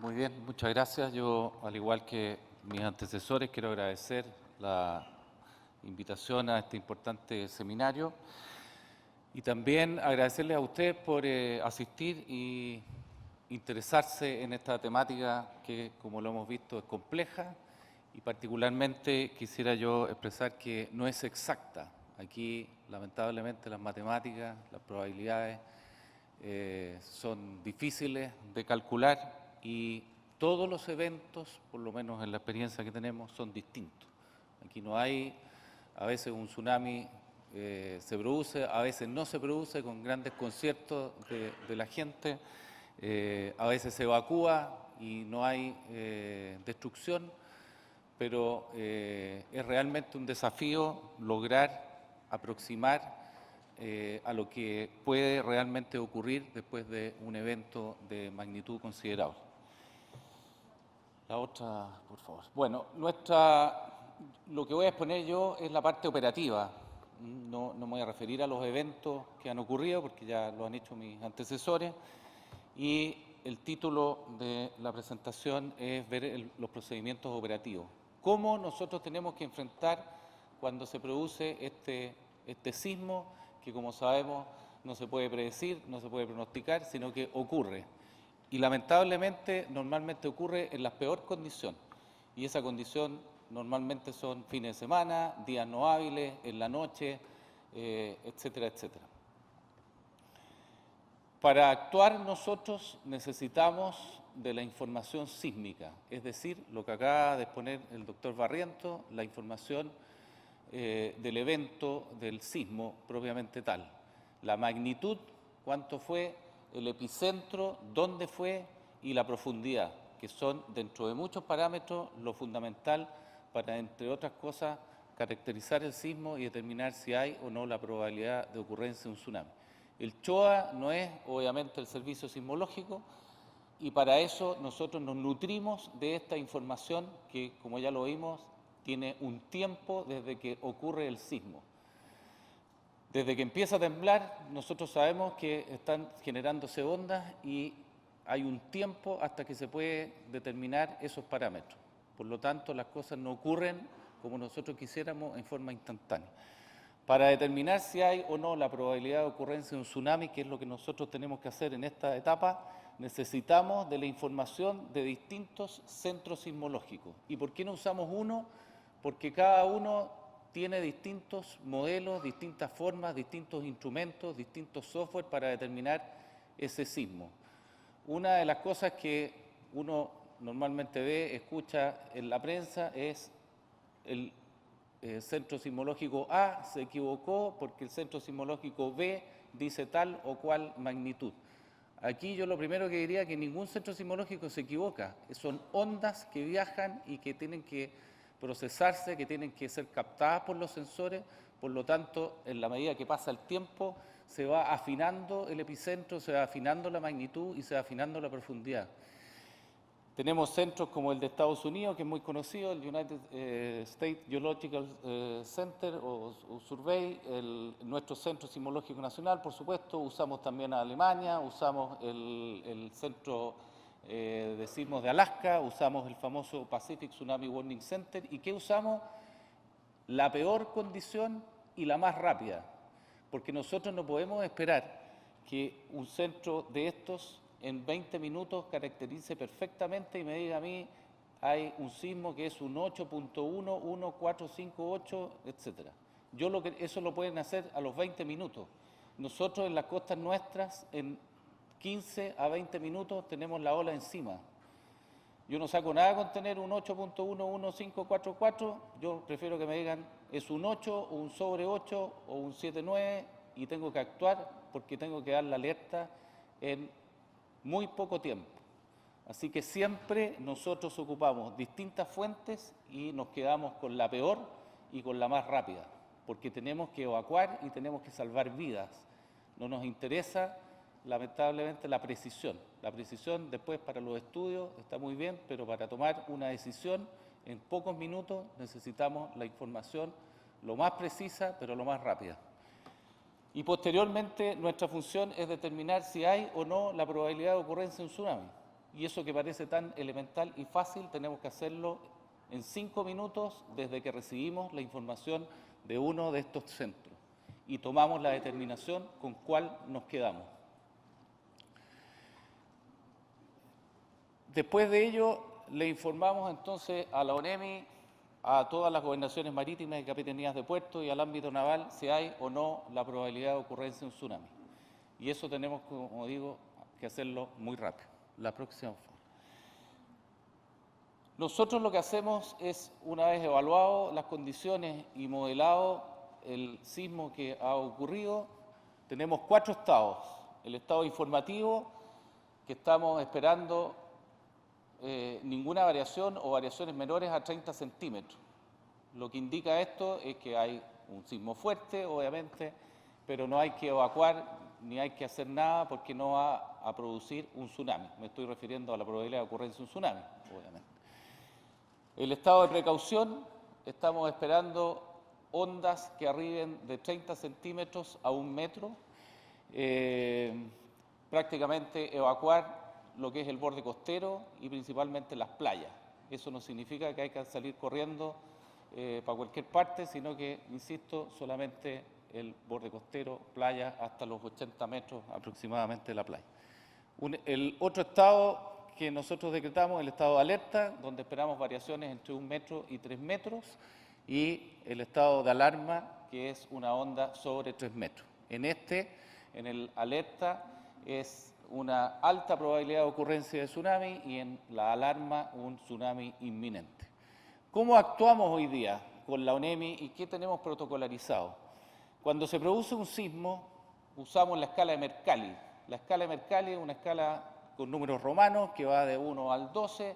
Muy bien, muchas gracias. Yo, al igual que mis antecesores, quiero agradecer la invitación a este importante seminario y también agradecerles a ustedes por asistir y interesarse en esta temática que, como lo hemos visto, es compleja y particularmente quisiera yo expresar que no es exacta. Aquí, lamentablemente, las matemáticas, las probabilidades son difíciles de calcular y todos los eventos, por lo menos en la experiencia que tenemos, son distintos. Aquí no hay, a veces un tsunami se produce, a veces no se produce con grandes conciertos de la gente, a veces se evacúa y no hay destrucción, pero es realmente un desafío lograr aproximar a lo que puede realmente ocurrir después de un evento de magnitud considerable. La otra, por favor. Bueno, lo que voy a exponer yo es la parte operativa. No me voy a referir a los eventos que han ocurrido, porque ya lo han hecho mis antecesores, y el título de la presentación es ver los procedimientos operativos. ¿Cómo nosotros tenemos que enfrentar cuando se produce este sismo que, como sabemos, no se puede predecir, no se puede pronosticar, sino que ocurre? Y lamentablemente, normalmente ocurre en las peores condiciones. Y esa condición normalmente son fines de semana, días no hábiles, en la noche, etcétera, etcétera. Para actuar nosotros necesitamos de la información sísmica, es decir, lo que acaba de exponer el doctor Barrientos, la información del evento del sismo propiamente tal. La magnitud, cuánto fue, el epicentro, dónde fue y la profundidad, que son, dentro de muchos parámetros, lo fundamental para, entre otras cosas, caracterizar el sismo y determinar si hay o no la probabilidad de ocurrencia de un tsunami. El CHOA no es, obviamente, el servicio sismológico y para eso nosotros nos nutrimos de esta información que, como ya lo vimos, tiene un tiempo desde que ocurre el sismo. Desde que empieza a temblar, nosotros sabemos que están generándose ondas y hay un tiempo hasta que se puede determinar esos parámetros. Por lo tanto, las cosas no ocurren como nosotros quisiéramos en forma instantánea. Para determinar si hay o no la probabilidad de ocurrencia de un tsunami, que es lo que nosotros tenemos que hacer en esta etapa, necesitamos de la información de distintos centros sismológicos. ¿Y por qué no usamos uno? Porque cada uno tiene distintos modelos, distintas formas, distintos instrumentos, distintos software para determinar ese sismo. Una de las cosas que uno normalmente ve, escucha en la prensa es el centro sismológico A se equivocó porque el centro sismológico B dice tal o cual magnitud. Aquí yo lo primero que diría es que ningún centro sismológico se equivoca, son ondas que viajan y que tienen que procesarse, que tienen que ser captadas por los sensores, por lo tanto, en la medida que pasa el tiempo, se va afinando el epicentro, se va afinando la magnitud y se va afinando la profundidad. Tenemos centros como el de Estados Unidos, que es muy conocido, el United States Geological Center o Survey, nuestro Centro Sismológico Nacional, por supuesto, usamos también a Alemania, usamos el Centro de Sismos de Alaska, usamos el famoso Pacific Tsunami Warning Center. ¿Y qué usamos? La peor condición y la más rápida, porque nosotros no podemos esperar que un centro de estos en 20 minutos caracterice perfectamente y me diga a mí hay un sismo que es un 8.1, 1458, etc. Eso lo pueden hacer a los 20 minutos. Nosotros en las costas nuestras en 15 a 20 minutos tenemos la ola encima. Yo no saco nada con tener un 8.11544, yo prefiero que me digan es un 8 o un sobre 8 o un 7.9 y tengo que actuar porque tengo que dar la alerta en muy poco tiempo. Así que siempre nosotros ocupamos distintas fuentes y nos quedamos con la peor y con la más rápida, porque tenemos que evacuar y tenemos que salvar vidas. No nos interesa, lamentablemente, la precisión. La precisión después para los estudios está muy bien, pero para tomar una decisión en pocos minutos necesitamos la información lo más precisa, pero lo más rápida. Y posteriormente nuestra función es determinar si hay o no la probabilidad de ocurrencia de un tsunami. y eso que parece tan elemental y fácil, tenemos que hacerlo en 5 minutos desde que recibimos la información de uno de estos centros y tomamos la determinación con cuál nos quedamos. Después de ello, le informamos entonces a la ONEMI, a todas las gobernaciones marítimas y capitanías de puerto y al ámbito naval si hay o no la probabilidad de ocurrencia de un tsunami. Y eso tenemos, como digo, que hacerlo muy rápido. La próxima, por favor. Nosotros lo que hacemos es, una vez evaluado las condiciones y modelado el sismo que ha ocurrido, tenemos 4 estados. El estado informativo, que estamos esperando ninguna variación o variaciones menores a 30 centímetros. Lo que indica esto es que hay un sismo fuerte, obviamente, pero no hay que evacuar ni hay que hacer nada porque no va a producir un tsunami. Me estoy refiriendo a la probabilidad de ocurrencia de un tsunami, obviamente. El estado de precaución, estamos esperando ondas que arriben de 30 centímetros a 1 metro, prácticamente evacuar lo que es el borde costero y principalmente las playas. Eso no significa que hay que salir corriendo para cualquier parte, sino que, insisto, solamente el borde costero, playa, hasta los 80 metros aproximadamente de la playa. El otro estado que nosotros decretamos es el estado de alerta, donde esperamos variaciones entre 1 metro y 3 metros, y el estado de alarma, que es una onda sobre 3 metros. En el alerta, es una alta probabilidad de ocurrencia de tsunami y en la alarma un tsunami inminente. ¿Cómo actuamos hoy día con la ONEMI y qué tenemos protocolarizado? Cuando se produce un sismo, usamos la escala de Mercalli. La escala de Mercalli es una escala con números romanos que va de 1 al 12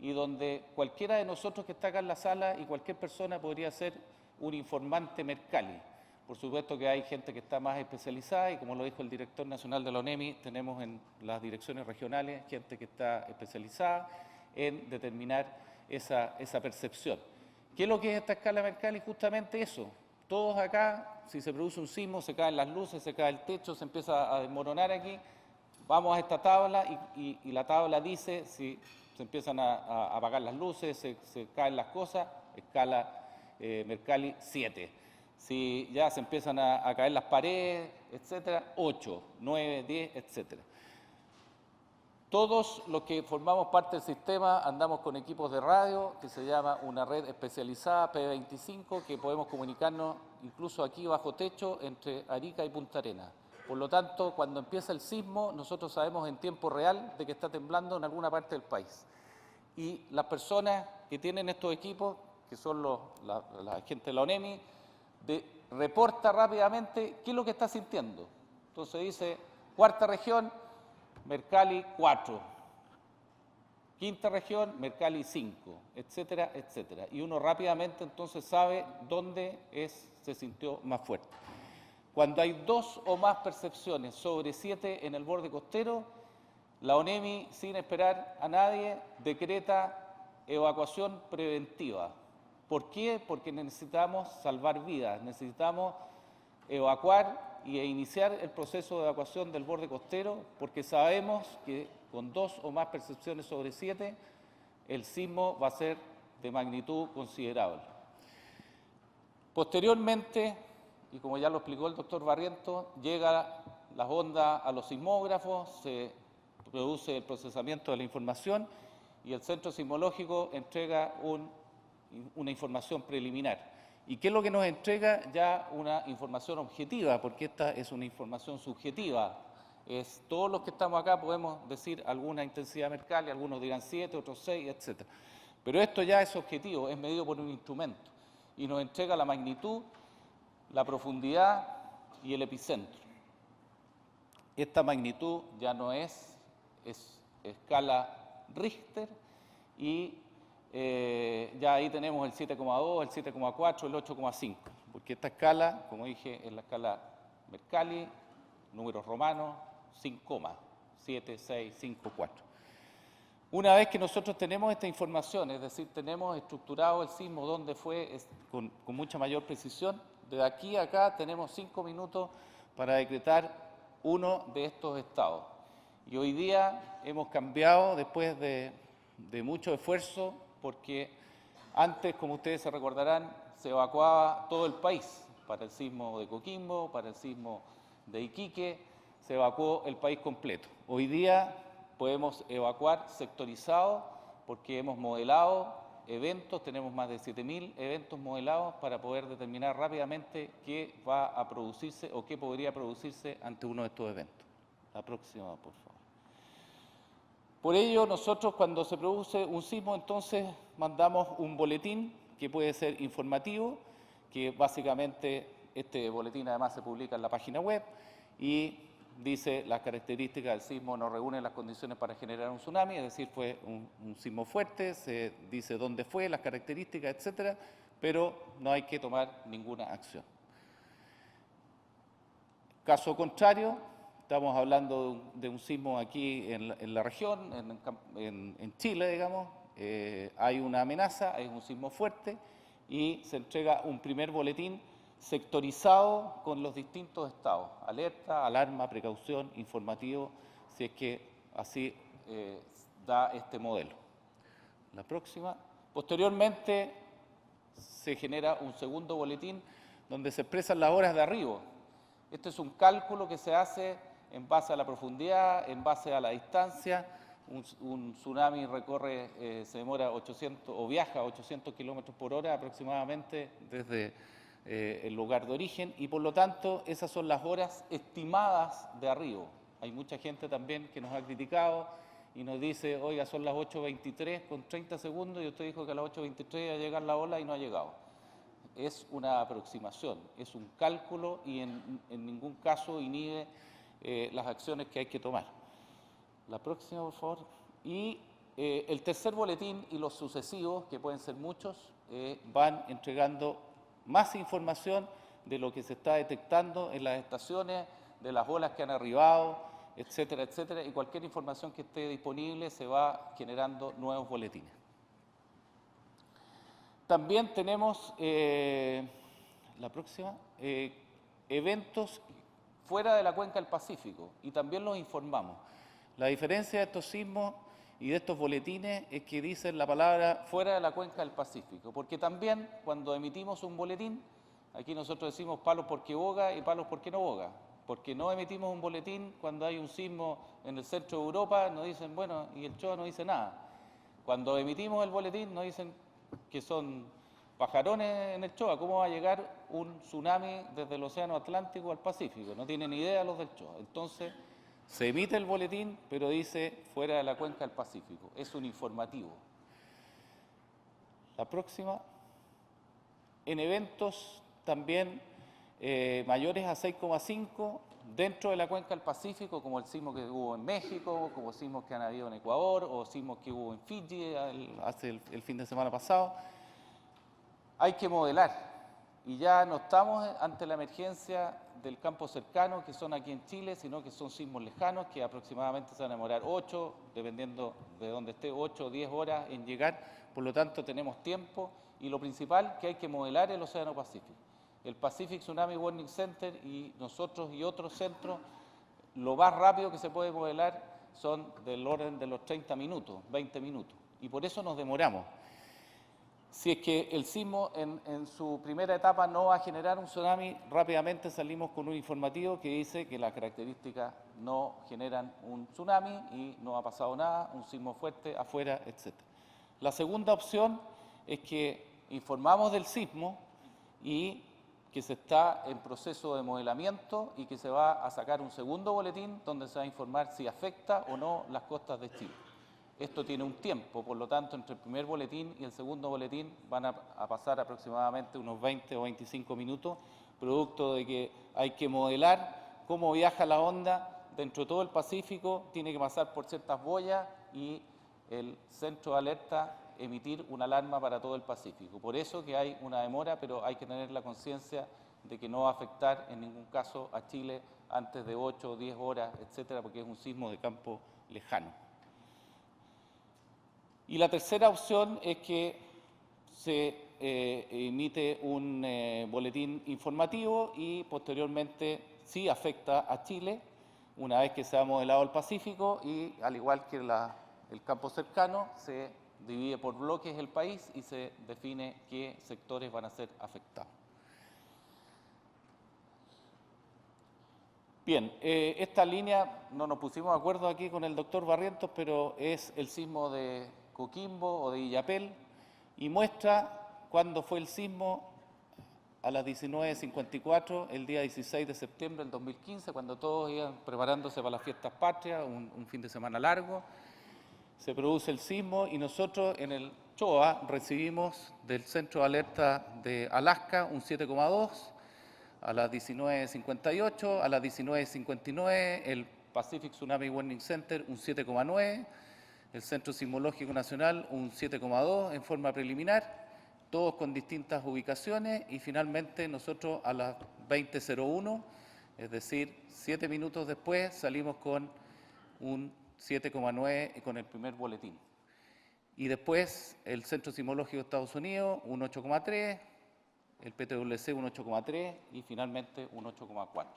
y donde cualquiera de nosotros que está acá en la sala y cualquier persona podría ser un informante Mercalli. Por supuesto que hay gente que está más especializada y como lo dijo el director nacional de la ONEMI, tenemos en las direcciones regionales gente que está especializada en determinar esa percepción. ¿Qué es lo que es esta escala Mercalli? Justamente eso. Todos acá, si se produce un sismo, se caen las luces, se cae el techo, se empieza a desmoronar aquí. Vamos a esta tabla y la tabla dice si se empiezan a apagar las luces, se caen las cosas, escala Mercalli 7. Si ya se empiezan a caer las paredes, etcétera, 8, 9, 10, etcétera. Todos los que formamos parte del sistema andamos con equipos de radio que se llama una red especializada P25 que podemos comunicarnos incluso aquí bajo techo entre Arica y Punta Arenas. Por lo tanto, cuando empieza el sismo, nosotros sabemos en tiempo real de que está temblando en alguna parte del país. Y las personas que tienen estos equipos, que son la gente de la ONEMI, reporta rápidamente qué es lo que está sintiendo. Entonces dice, cuarta región, Mercalli 4, quinta región, Mercalli 5, etcétera, etcétera. Y uno rápidamente entonces sabe dónde se sintió más fuerte. Cuando hay 2 o más percepciones sobre 7 en el borde costero, la ONEMI, sin esperar a nadie, decreta evacuación preventiva. ¿Por qué? Porque necesitamos salvar vidas, necesitamos evacuar e iniciar el proceso de evacuación del borde costero, porque sabemos que con 2 o más percepciones sobre 7, el sismo va a ser de magnitud considerable. Posteriormente, y como ya lo explicó el doctor Barriento, llega las ondas a los sismógrafos, se produce el procesamiento de la información y el centro sismológico entrega una información preliminar. ¿Y qué es lo que nos entrega? Ya una información objetiva, porque esta es una información subjetiva. Todos los que estamos acá podemos decir alguna intensidad Mercalli, algunos dirán 7, otros 6, etc. Pero esto ya es objetivo, es medido por un instrumento y nos entrega la magnitud, la profundidad y el epicentro. Esta magnitud ya no es escala Richter y ya ahí tenemos el 7,2, el 7,4, el 8,5, porque esta escala, como dije, es la escala Mercalli, números romanos, sin coma, 7, 6, 5, 4. Una vez que nosotros tenemos esta información, es decir, tenemos estructurado el sismo donde fue con mucha mayor precisión, de aquí a acá tenemos 5 minutos para decretar uno de estos estados. Y hoy día hemos cambiado después de mucho esfuerzo, porque antes, como ustedes se recordarán, se evacuaba todo el país para el sismo de Coquimbo, para el sismo de Iquique, se evacuó el país completo. Hoy día podemos evacuar sectorizado porque hemos modelado eventos, tenemos más de 7.000 eventos modelados para poder determinar rápidamente qué va a producirse o qué podría producirse ante uno de estos eventos. La próxima, por favor. Por ello, nosotros cuando se produce un sismo, entonces mandamos un boletín que puede ser informativo, que básicamente este boletín además se publica en la página web y dice las características del sismo no reúnen las condiciones para generar un tsunami, es decir, fue un sismo fuerte, se dice dónde fue, las características, etcétera, pero no hay que tomar ninguna acción. Caso contrario, estamos hablando de un sismo aquí en la región, en Chile, digamos, hay una amenaza, hay un sismo fuerte y se entrega un primer boletín sectorizado con los distintos estados, alerta, alarma, precaución, informativo, si es que así da este modelo. La próxima. Posteriormente se genera un segundo boletín donde se expresan las horas de arribo. Este es un cálculo que se hace en base a la profundidad, en base a la distancia. Un tsunami recorre, se demora 800 o viaja a 800 kilómetros por hora aproximadamente desde el lugar de origen y por lo tanto esas son las horas estimadas de arribo. Hay mucha gente también que nos ha criticado y nos dice, oiga, son las 8:23 con 30 segundos y usted dijo que a las 8:23 iba a llegar la ola y no ha llegado. Es una aproximación, es un cálculo y en ningún caso inhibe las acciones que hay que tomar. La próxima, por favor. Y el tercer boletín y los sucesivos, que pueden ser muchos, van entregando más información de lo que se está detectando en las estaciones, de las olas que han arribado, etcétera, etcétera, y cualquier información que esté disponible se va generando nuevos boletines. También tenemos, la próxima, eventos fuera de la cuenca del Pacífico y también los informamos. La diferencia de estos sismos y de estos boletines es que dicen la palabra fuera de la cuenca del Pacífico, porque también cuando emitimos un boletín, aquí nosotros decimos palos porque boga y palos porque no boga, porque no emitimos un boletín cuando hay un sismo en el centro de Europa, nos dicen, bueno, y el CHOA no dice nada. Cuando emitimos el boletín nos dicen que son pajarones en el CHOA, ¿cómo va a llegar un tsunami desde el Océano Atlántico al Pacífico? No tienen idea los del CHOA. Entonces, se emite el boletín, pero dice fuera de la cuenca del Pacífico. Es un informativo. La próxima. En eventos también mayores a 6,5 dentro de la cuenca del Pacífico, como el sismo que hubo en México, como sismos que han habido en Ecuador o sismos que hubo en Fiji hace el fin de semana pasado. Hay que modelar y ya no estamos ante la emergencia del campo cercano, que son aquí en Chile, sino que son sismos lejanos que aproximadamente se van a demorar 8, dependiendo de dónde esté, 8 o 10 horas en llegar. Por lo tanto, tenemos tiempo y lo principal que hay que modelar el Océano Pacífico. El Pacific Tsunami Warning Center y nosotros y otros centros, lo más rápido que se puede modelar son del orden de los 30 minutos, 20 minutos. Y por eso nos demoramos. Si es que el sismo en su primera etapa no va a generar un tsunami, rápidamente salimos con un informativo que dice que las características no generan un tsunami y no ha pasado nada, un sismo fuerte afuera, etc. La segunda opción es que informamos del sismo y que se está en proceso de modelamiento y que se va a sacar un segundo boletín donde se va a informar si afecta o no las costas de Chile. Esto tiene un tiempo, por lo tanto, entre el primer boletín y el segundo boletín van a pasar aproximadamente unos 20 o 25 minutos, producto de que hay que modelar cómo viaja la onda dentro de todo el Pacífico, tiene que pasar por ciertas boyas y el centro de alerta emitir una alarma para todo el Pacífico. Por eso que hay una demora, pero hay que tener la conciencia de que no va a afectar en ningún caso a Chile antes de 8 o 10 horas, etcétera, porque es un sismo de campo lejano. Y la tercera opción es que se emite un boletín informativo y posteriormente, si afecta a Chile, una vez que se ha modelado el Pacífico y, al igual que el campo cercano, se divide por bloques el país y se define qué sectores van a ser afectados. Bien, esta línea no nos pusimos de acuerdo aquí con el doctor Barrientos, pero es el sismo de Coquimbo o de Illapel y muestra cuándo fue el sismo a las 19:54, el día 16 de septiembre del 2015, cuando todos iban preparándose para las fiestas patrias, un fin de semana largo. Se produce el sismo y nosotros en el CHOA recibimos del Centro de Alerta de Alaska un 7,2, a las 19:58, a las 19:59 el Pacific Tsunami Warning Center un 7,9, el Centro Sismológico Nacional un 7,2 en forma preliminar, todos con distintas ubicaciones, y finalmente nosotros a las 20:01, es decir, 7 minutos después, salimos con un 7,9 con el primer boletín. Y después el Centro Sismológico de Estados Unidos un 8,3, el PTWC un 8,3 y finalmente un 8,4.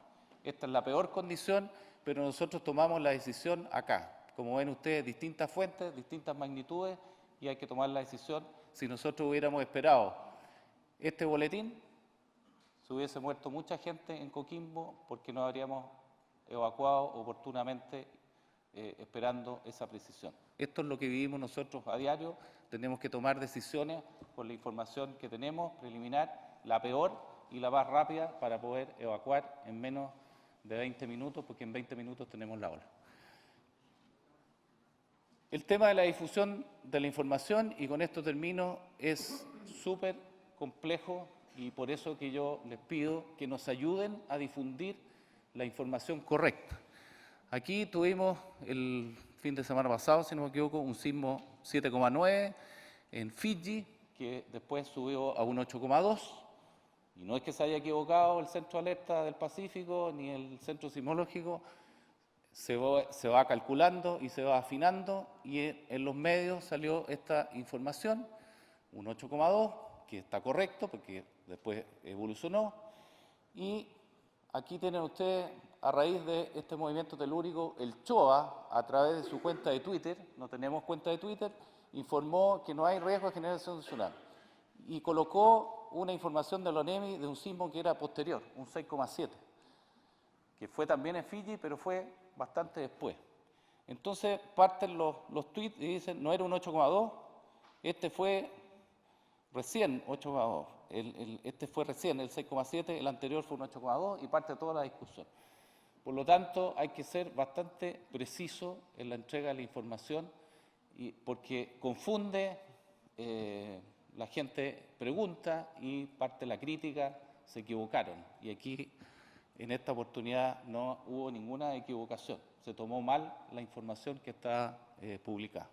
Esta es la peor condición, pero nosotros tomamos la decisión acá. Como ven ustedes, distintas fuentes, distintas magnitudes, y hay que tomar la decisión. Si nosotros hubiéramos esperado este boletín, se hubiese muerto mucha gente en Coquimbo porque no habríamos evacuado oportunamente esperando esa precisión. Esto es lo que vivimos nosotros a diario. Tenemos que tomar decisiones con la información que tenemos, preliminar, la peor y la más rápida, para poder evacuar en menos de 20 minutos, porque en 20 minutos tenemos la ola. El tema de la difusión de la información, y con esto termino, es súper complejo, y por eso que yo les pido que nos ayuden a difundir la información correcta. Aquí tuvimos el fin de semana pasado, si no me equivoco, un sismo 7,9 en Fiji, que después subió a un 8,2, y no es que se haya equivocado el Centro de Alerta del Pacífico ni el Centro Sismológico, se va calculando y se va afinando, y en los medios salió esta información, un 8,2, que está correcto porque después evolucionó, y aquí tienen ustedes, a raíz de este movimiento telúrico, el CHOA, a través de su cuenta de Twitter, no tenemos cuenta de Twitter, informó que no hay riesgo de generación de tsunami, y colocó una información de la ONEMI de un sismo que era posterior, un 6,7, que fue también en Fiji, pero fue bastante después. Entonces parten los tweets y dicen, no era un 8,2, este fue recién 8,2, este fue recién el 6,7, el anterior fue un 8,2, y parte toda la discusión. Por lo tanto, hay que ser bastante preciso en la entrega de la información, porque confunde, la gente pregunta y parte la crítica, se equivocaron. Y aquí, en esta oportunidad, no hubo ninguna equivocación. Se tomó mal la información que está publicada.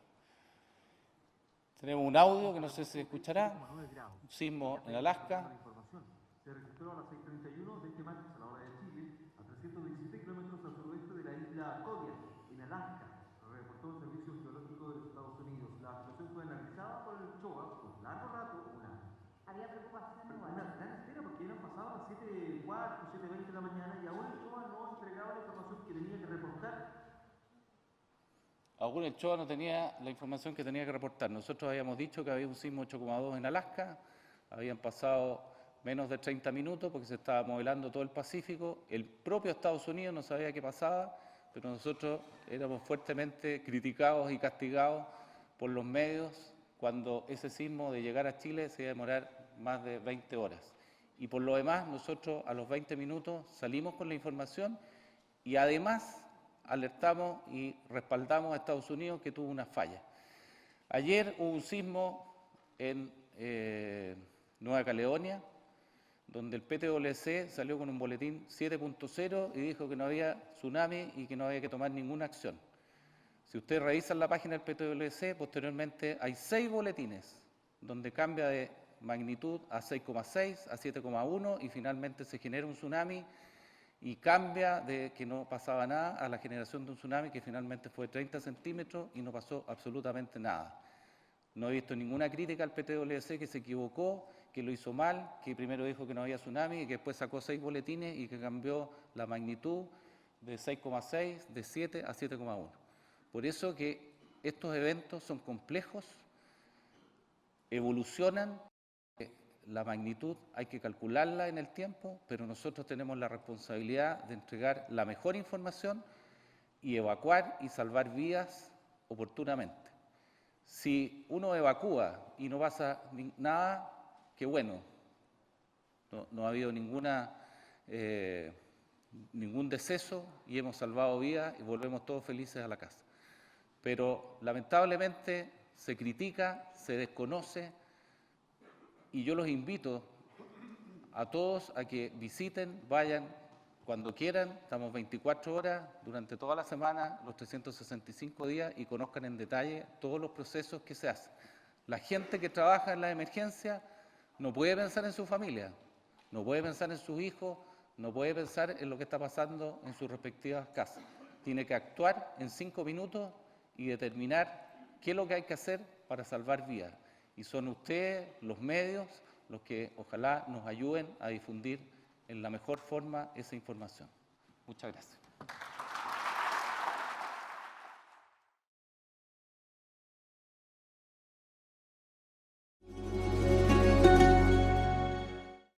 Tenemos un audio que no sé si se escuchará. Un sismo en Alaska. Se registró a las 6:31 de este martes a la hora de Chile, a 317 kilómetros al suroeste de la isla Kodiak, en Alaska, reportó el Servicio Geológico de los Estados Unidos. La situación fue analizada por el CHOA por largo rato, Había preocupación igual. Una gran espera, porque ya han pasado las 7:04, 7:20 de la mañana, y aún el CHOA no ha entregado la información que tenía que reportar. Aún el CHOA no tenía la información que tenía que reportar. Nosotros habíamos dicho que había un sismo 8,2 en Alaska, habían pasado menos de 30 minutos porque se estaba modelando todo el Pacífico. El propio Estados Unidos no sabía qué pasaba, pero nosotros éramos fuertemente criticados y castigados por los medios cuando ese sismo, de llegar a Chile, se iba a demorar más de 20 horas. Y por lo demás, nosotros a los 20 minutos salimos con la información, y además alertamos y respaldamos a Estados Unidos, que tuvo una falla. Ayer hubo un sismo en Nueva Caledonia, donde el PTWC salió con un boletín 7.0 y dijo que no había tsunami y que no había que tomar ninguna acción. Si ustedes revisan la página del PTWC, posteriormente hay 6 boletines, donde cambia de magnitud a 6,6, a 7,1, y finalmente se genera un tsunami, y cambia de que no pasaba nada a la generación de un tsunami que finalmente fue 30 centímetros y no pasó absolutamente nada. No he visto ninguna crítica al PTWC, que se equivocó, que lo hizo mal, que primero dijo que no había tsunami y que después sacó 6 boletines y que cambió la magnitud de 6,6, de 7 a 7,1. Por eso que estos eventos son complejos, evolucionan, la magnitud hay que calcularla en el tiempo, pero nosotros tenemos la responsabilidad de entregar la mejor información y evacuar y salvar vidas oportunamente. Si uno evacúa y no pasa nada, qué bueno, no ha habido ningún deceso y hemos salvado vidas y volvemos todos felices a la casa. Pero lamentablemente se critica, se desconoce y yo los invito a todos a que visiten, vayan cuando quieran, estamos 24 horas durante toda la semana, los 365 días y conozcan en detalle todos los procesos que se hacen. La gente que trabaja en la emergencia no puede pensar en su familia, no puede pensar en sus hijos, no puede pensar en lo que está pasando en sus respectivas casas. Tiene que actuar en 5 minutos y determinar qué es lo que hay que hacer para salvar vidas. Y son ustedes, los medios, los que ojalá nos ayuden a difundir en la mejor forma esa información. Muchas gracias.